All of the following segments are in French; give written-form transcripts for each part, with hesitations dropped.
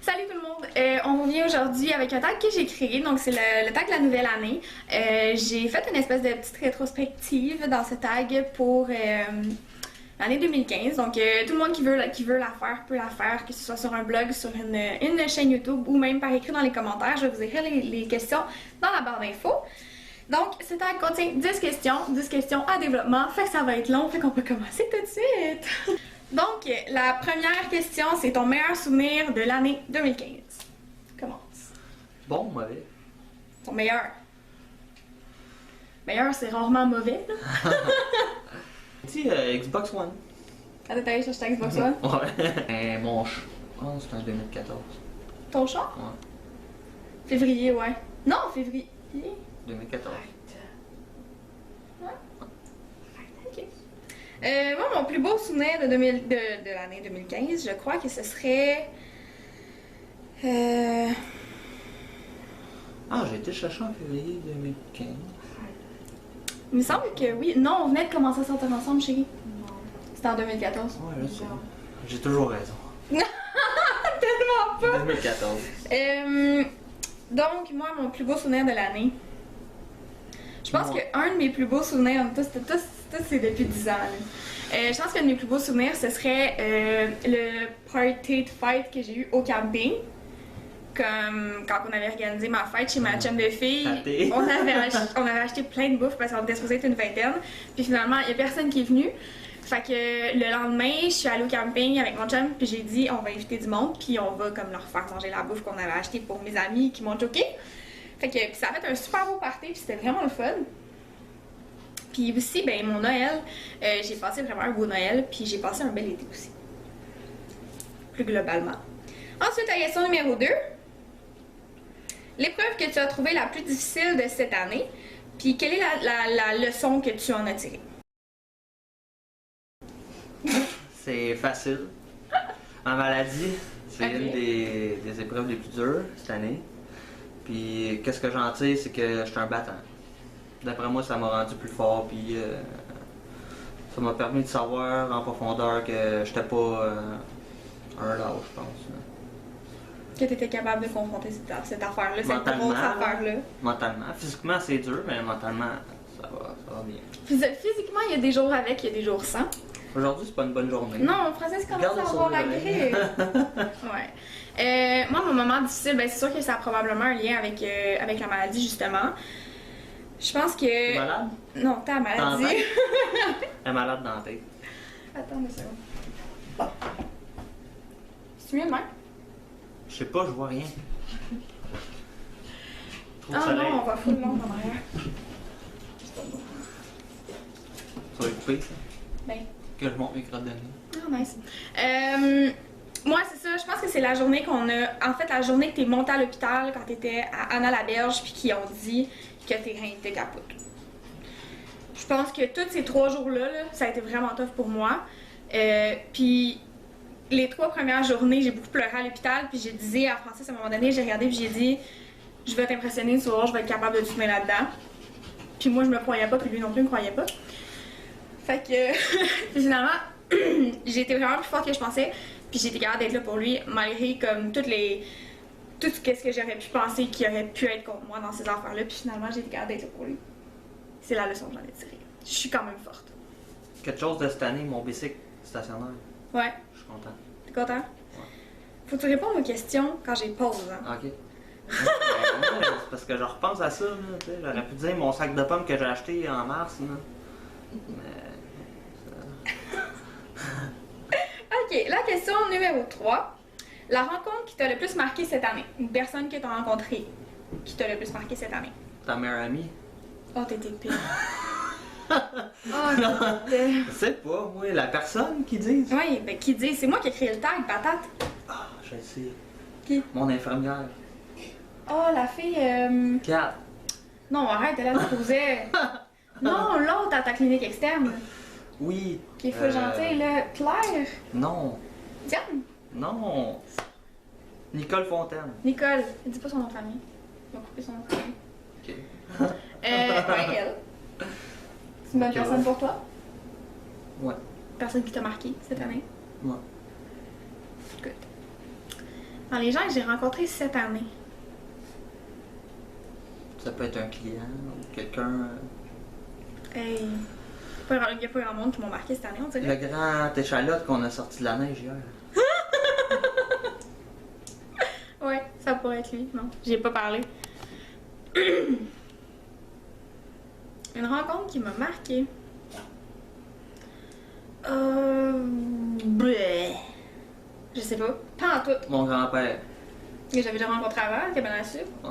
Salut tout le monde! On revient aujourd'hui avec un tag que j'ai créé, donc c'est le tag de la nouvelle année. J'ai fait une espèce de petite rétrospective dans ce tag pour l'année 2015. Donc tout le monde qui veut la faire peut la faire, que ce soit sur un blog, sur une chaîne YouTube ou même par écrit dans les commentaires. Je vais vous écrire les questions dans la barre d'infos. Donc ce tag contient 10 questions à développement, fait que ça va être long, fait qu'on peut commencer tout de suite! Donc, la première question, c'est ton meilleur souvenir de l'année 2015. Commence. Bon, mauvais. Ton meilleur. Meilleur, c'est rarement mauvais, là. Dis Xbox One. Ah, t'es allé chercher ta Xbox One? Ouais. Mon ch... Oh, c'était en 2014. Ton char? Ouais. Février, ouais. Non, février. 2014. Ouais. Ok. Moi, mon plus beau souvenir de l'année 2015, je crois que ce serait... Ah, j'ai été chercher en février 2015. Il me semble que oui. Non, on venait de commencer à sortir ensemble, chérie. C'était en 2014. Ouais, je sais. J'ai toujours raison. Tellement pas! 2014. Donc, moi, mon plus beau souvenir de l'année... Je pense qu'un de mes plus beaux souvenirs, tout c'est depuis 10 ans. Je pense qu'un de mes plus beaux souvenirs, ce serait le party de fête que j'ai eu au camping. Comme quand on avait organisé ma fête chez ma chum de fille, on avait acheté plein de bouffe parce qu'on était supposé être une vingtaine. Puis finalement, il n'y a personne qui est venu. Fait que le lendemain, je suis allée au camping avec mon chum, puis j'ai dit on va inviter du monde, puis on va comme leur faire manger la bouffe qu'on avait achetée pour mes amis qui m'ont choqué. Fait que puis ça a fait un super beau party, puis c'était vraiment le fun. Puis aussi, ben mon Noël, j'ai passé vraiment un beau Noël, puis j'ai passé un bel été aussi. Plus globalement. Ensuite, la question numéro 2. L'épreuve que tu as trouvée la plus difficile de cette année, puis quelle est la leçon que tu en as tirée? C'est facile. Ma maladie, c'est une des épreuves les plus dures cette année. Puis qu'est-ce que j'en tire, c'est que je suis un battant. D'après moi, ça m'a rendu plus fort, puis ça m'a permis de savoir en profondeur que j'étais pas un lâche, je pense. Que tu étais capable de confronter cette affaire-là, cette Mentalement, grosse affaire-là. Mentalement. Physiquement, c'est dur, mais mentalement, ça va bien. Physiquement, il y a des jours avec, il y a des jours sans. Aujourd'hui, c'est pas une bonne journée. Non, Francis commence à avoir la grippe. Ouais. Moi, mon moment difficile, ben, c'est sûr que ça a probablement un lien avec la maladie, justement. Je pense que... T'es malade? Non, ta maladie. Elle est malade dans la tête. Attends une seconde. Bon. C'est mieux de même? Je sais pas, je vois rien. Trop de Ah soleil. non, on va foutre le monde en arrière. Ça va être coupé, ça? Ben. Que je monte mes crottes de nez. Oh, nice. Moi, c'est ça. Je pense que c'est la journée qu'on a... En fait, la journée que t'es montée à l'hôpital quand t'étais à Anna-la-Berge puis qui ont dit que tes reins étaient capotes. Je pense que tous ces 3 jours-là, là, ça a été vraiment tough pour moi. Puis les 3 premières journées, j'ai beaucoup pleuré à l'hôpital. Puis j'ai dit à Francis, à un moment donné, j'ai regardé puis j'ai dit « Je vais t'impressionner, ce soir, je vais être capable de te tenir là-dedans. » Puis moi, je me croyais pas, puis lui non plus me croyait pas. Fait que finalement, j'ai été vraiment plus forte que je pensais. Puis j'ai été capable d'être là pour lui, malgré comme tout ce que j'aurais pu penser qui aurait pu être contre moi dans ces affaires-là. Puis finalement, j'ai été capable d'être là pour lui. C'est la leçon que j'en ai tirée. Je suis quand même forte. Quelque chose de cette année, mon bicycle stationnaire. Ouais. Je suis content. T'es content? Ouais. Faut que tu répondes aux questions quand j'ai pause, hein. Ok. C'est parce que je repense à ça, là, tu sais, j'aurais pu dire mon sac de pommes que j'ai acheté en mars, là. Mais... Ok, la question numéro 3. La rencontre qui t'a le plus marqué cette année. Une personne que t'as rencontrée qui t'a le plus marqué cette année. Ta meilleure amie? Oh, t'étais pire. Oh, non. Je sais pas, moi, la personne qui dit. Oui, ben qui dit? C'est moi qui ai créé le tag, patate. Ah, je le sais. Qui? Mon infirmière. Oh, la fille... Kat. Non, arrête, elle se posait. Non, l'autre à ta clinique externe. Oui. Qui est full gentille, là. Claire. Non. Diane. Non. Nicole Fontaine. Nicole. Dis pas son nom de famille. Il m'a coupé son nom de famille. Ok. Ouais, elle. C'est une bonne personne pour toi? Ouais. Personne qui t'a marqué cette année? Ouais. Good. Dans les gens que j'ai rencontrés cette année. Ça peut être un client ou quelqu'un. Hey. Il n'y a pas grand monde qui m'ont marqué cette année, on dirait. Le grand échalote qu'on a sorti de la neige hier. Ouais, ça pourrait être lui. Non, j'y ai pas parlé. Une rencontre qui m'a marqué. Bleh. Je sais pas. Pas en tout. Mon grand-père. Que j'avais déjà rencontré avant, à Cabane à sucre. Ouais.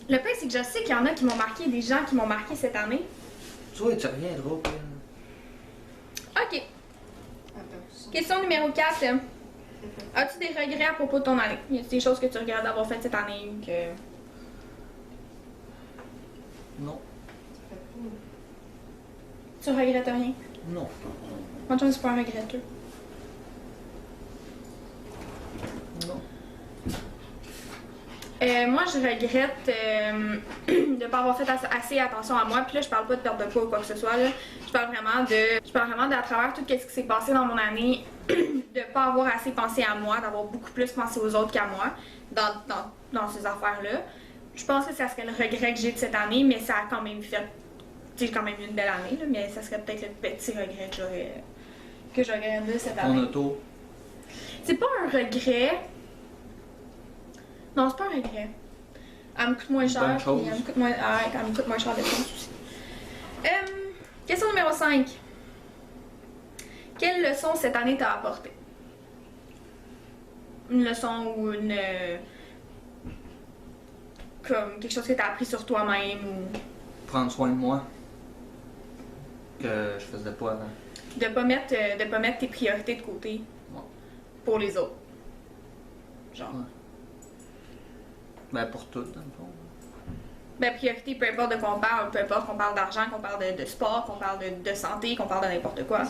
Le pire, c'est que je sais qu'il y en a qui m'ont marqué, des gens qui m'ont marqué cette année. Toi, tu reviendras, puis. Ok. Question numéro 4. As-tu des regrets à propos de ton année? Y a des choses que tu regrettes d'avoir faites cette année ou que. Non. Tu regrettes rien? Non. Moi, je suis pas un regretteur. Non. Moi, je regrette de ne pas avoir fait assez attention à moi. Puis là, je parle pas de perte de poids ou quoi que ce soit. Là. Je parle vraiment de, à travers tout ce qui s'est passé dans mon année, de pas avoir assez pensé à moi, d'avoir beaucoup plus pensé aux autres qu'à moi dans ces affaires-là. Je pense que ça serait le regret que j'ai de cette année, mais ça a quand même fait. J'ai quand même eu une belle année, là, mais ça serait peut-être le petit regret que j'aurais de cette année. Ton auto. C'est pas un regret. Non, c'est pas un regret. Elle me coûte moins cher. Bonne chose. Puis elle me coûte moins cher de choses aussi. Question numéro 5. Quelle leçon cette année t'a apporté? Une leçon ou une. Comme quelque chose que t'as appris sur toi-même ou. Prendre soin de moi. Que je faisais pas avant. De pas mettre tes priorités de côté. Ouais. Pour les autres. Genre. Ouais. Ben, pour tout, dans le fond. Ben, priorité, peu importe de quoi on parle, peu importe qu'on parle d'argent, qu'on parle de sport, qu'on parle de santé, qu'on parle de n'importe quoi.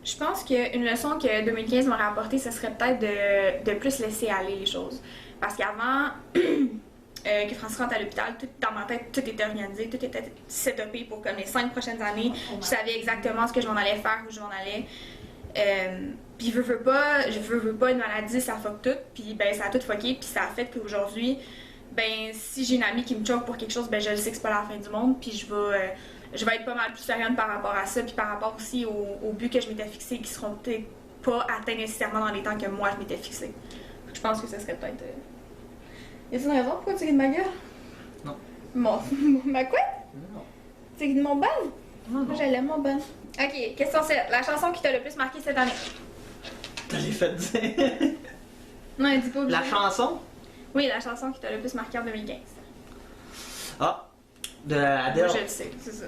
Je pense qu'une leçon que 2015 m'aurait apporté, ce serait peut-être de plus laisser aller les choses. Parce qu'avant que Francis rentre à l'hôpital, tout dans ma tête, tout était organisé, tout était setupé pour comme les 5 prochaines années. Je savais exactement ce que je m'en allais faire, où je m'en allais. Puis veux pas, une maladie, ça fuck tout. Puis ben ça a tout fucké, puis ça a fait qu'aujourd'hui, ben si j'ai une amie qui me choque pour quelque chose, ben je le sais que c'est pas la fin du monde, puis je vais être pas mal plus sereine par rapport à ça, puis par rapport aussi aux buts que je m'étais fixés, qui seront peut-être pas atteints nécessairement dans les temps que moi je m'étais fixé. Je pense que ça serait peut-être. Y a-t-il une raison pourquoi tu ris de ma gueule? Non. Ma quoi? Non. Tu ris de mon bon? Non, Moi non. je l'aime mon bon. Ok, question 7. La chanson qui t'a le plus marqué cette année? T'as les fait dire. Non, dis pas obligé. La chanson? Oui, la chanson qui t'a le plus marqué en 2015. Ah. De Adele. Moi je le sais, c'est ça.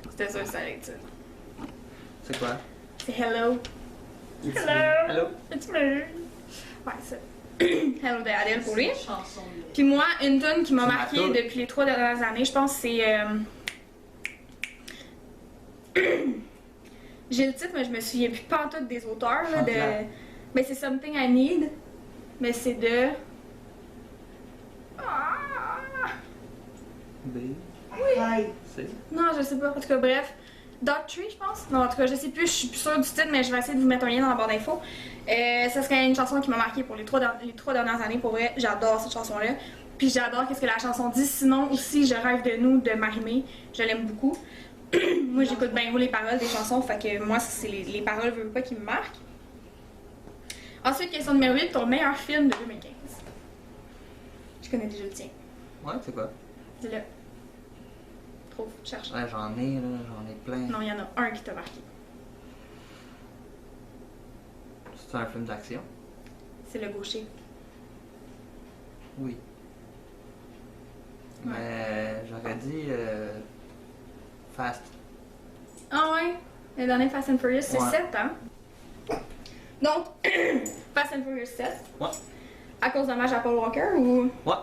C'était sûr que ça allait être ça. C'est quoi? C'est Hello. Hello. Tu me. Ouais, ça. Hello de Adele pour lui. Puis moi, une tune qui m'a C'est ma marqué toune. depuis les 3 dernières années, je pense que c'est. J'ai le titre, mais je me souviens plus pantoute des auteurs. Là, Chante-la. Mais c'est Something I Need. Mais c'est de. Ah! B. C. Non, je sais pas. En tout cas, bref. Dog Tree, je pense. Non, en tout cas, je sais plus. Je suis plus sûre du titre, mais je vais essayer de vous mettre un lien dans la barre d'infos. Ça serait une chanson qui m'a marqué pour les 3 dernières années. Pour vrai, j'adore cette chanson-là. Puis j'adore qu'est-ce que la chanson dit. Sinon, aussi, Je rêve de nous de Marimé. Je l'aime beaucoup. Moi, j'écoute bien les paroles des chansons. Fait que moi, c'est les paroles, veux pas, qui me marquent. Ensuite, question numéro 8. Ton meilleur film de 2015. Je connais déjà le tien. Ouais, c'est quoi? Dis-le. Trouve, cherche. Ouais, j'en ai plein. Non, il y en a un qui t'a marqué. C'est un film d'action? C'est Le Gaucher. Oui. Ouais. Mais j'aurais dit Fast. Ah ouais? Le dernier Fast and Furious, c'est Ouais. 7, hein? Donc, Fast and Furious 7. Ouais. À cause d'hommage à Paul Walker ou. Ouais.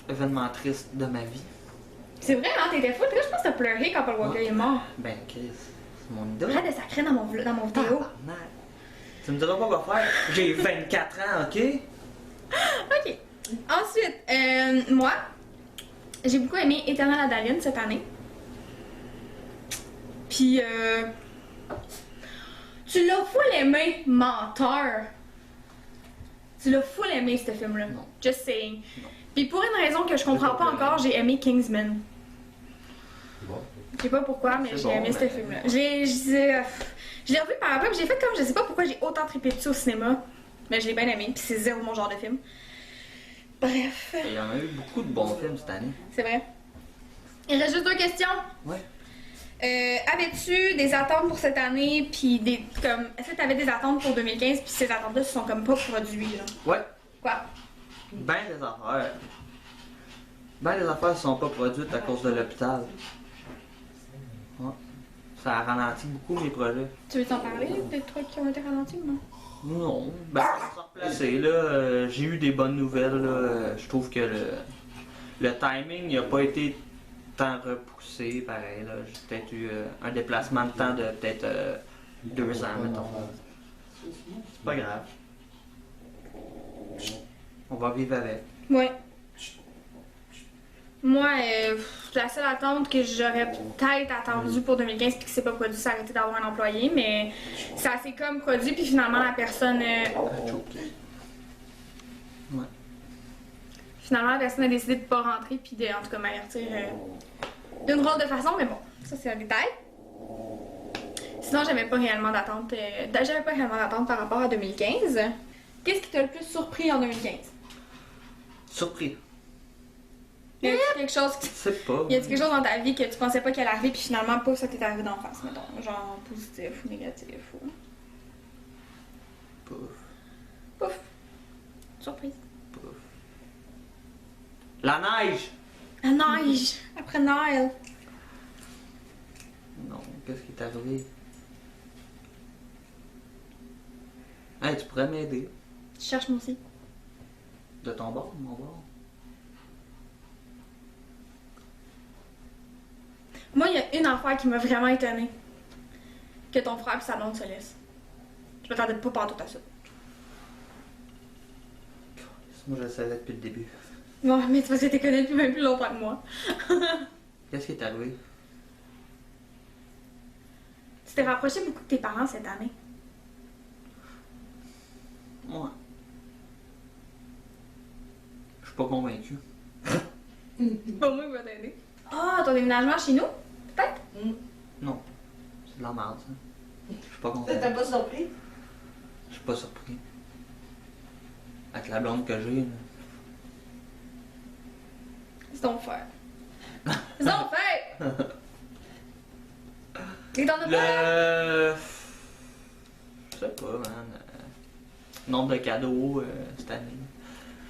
Événement triste de ma vie. C'est vrai, hein? T'étais fou. Je pense que t'as pleuré quand Paul Walker Ouais. est mort. Ben, Chris, c'est mon idole. Arrête de sacrer dans mon vidéo. Tabarnak. Tu me diras pas quoi faire. J'ai 24 ans, ok? Ok. Ensuite, moi, j'ai beaucoup aimé Eternal Adaline cette année. Puis, tu l'as full aimé, menteur. Tu l'as full aimé, ce film-là. Non. Just saying. Non. Puis pour une raison que je comprends pas encore, j'ai aimé Kingsman. Bon. Je sais pas pourquoi, mais C'est j'ai bon, aimé ce mais- film-là. Je l'ai revu par après, puis j'ai fait comme, je sais pas pourquoi j'ai autant trippé dessus au cinéma, mais je l'ai bien aimé, puis c'est zéro mon genre de film. Bref, Il y en a eu beaucoup de bons films cette année. c'est vrai. Il reste juste 2 questions. Ouais. Avais-tu des attentes pour cette année, puis des comme, est-ce que t'avais des attentes pour 2015, puis ces attentes-là se sont comme pas produites, là? Ouais. Quoi? Ben des affaires. Ben des affaires ne sont pas produites à cause de l'hôpital. Ouais. Ça a ralenti beaucoup mes projets. Tu veux t'en parler, des trucs qui ont été ralentis, non? Non, ben on s'en replacer là. J'ai eu des bonnes nouvelles là. Je trouve que le timing n'a pas été tant repoussé, pareil là. J'ai peut-être eu un déplacement de temps de peut-être 2 ans, mettons. C'est pas grave. On va vivre avec. Ouais. Moi, la seule attente que j'aurais peut-être attendue pour 2015 puis que c'est pas produit, c'est arrêter d'avoir un employé, mais ça s'est comme produit puis finalement la personne... Ouais. Finalement la personne a décidé de pas rentrer puis de, en tout cas, m'avertir d'une drôle de façon, mais bon, ça c'est un détail. Sinon, j'avais pas réellement d'attente par rapport à 2015. Qu'est-ce qui t'a le plus surpris en 2015? Surpris. Y a-t-il quelque chose Je sais pas. Y a-t-il quelque chose dans ta vie que tu pensais pas qu'elle allait arriver puis finalement pouf, ça t'est arrivé d'en face, mettons, genre positif ou négatif ou Pouf, pouf, surprise. pouf. La neige! La neige après Noël. Non, qu'est-ce qui est arrivé? Hey, tu pourrais m'aider. Je cherche moi aussi. De ton bord, de mon bord. Moi, il y a une affaire qui m'a vraiment étonnée. Que ton frère et sa blonde se laissent. Je m'attendais pas partout à ça. Moi, je le savais depuis le début. Non, mais c'est parce que t'es connu depuis même plus longtemps que moi. Qu'est-ce qui est arrivé? Tu t'es rapproché beaucoup de tes parents cette année. Moi. Je suis pas convaincu. Au moins, il va t'aider. Ah, ton déménagement chez nous? Peut-être? Non. C'est de la merde, ça. Je suis pas T'es convaincu. pas surpris? Je suis pas surpris. Avec la blonde que j'ai, là. C'est ton frère. C'est ton frère! Et t'en as pas? Le... Je sais pas, man. Nombre de cadeaux cette année.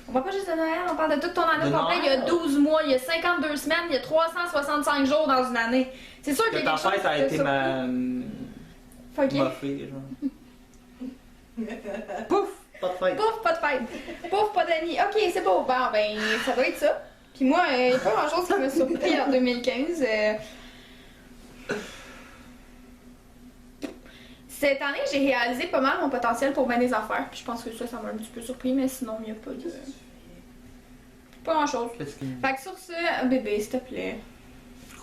On parle pas juste de Noël, on parle de toute ton année De complète. Il y a Noël? 12 mois, il y a 52 semaines, il y a 365 jours dans une année. C'est sûr qu'il y Que a ta quelque chose fête a qui t'a été surpris. Fucké. moffée, genre. Pouf! Pas de fête. Pouf, pas de fête. Pouf, pas d'amis. Ok, c'est beau. Bon, ben, ça doit être ça. Puis moi, il n'y a pas grand chose qui m'a surpris en 2015. Cette année, j'ai réalisé pas mal mon potentiel pour bien des affaires. Puis je pense que ça m'a un petit peu surpris, mais sinon, il n'y a pas de. Pas grand chose. Qu'est-ce qui... Fait que sur ce, bébé, s'il te plaît.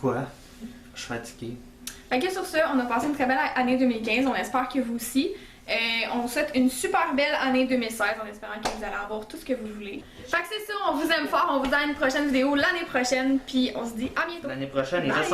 Quoi? Je suis fatigué. Fait que sur ce, on a passé une très belle année 2015. On espère que vous aussi. On vous souhaite une super belle année 2016 en espérant que vous allez avoir tout ce que vous voulez. Fait que c'est ça, on vous aime fort. On vous donne une prochaine vidéo l'année prochaine. Puis on se dit à bientôt. L'année prochaine, il Bye. reste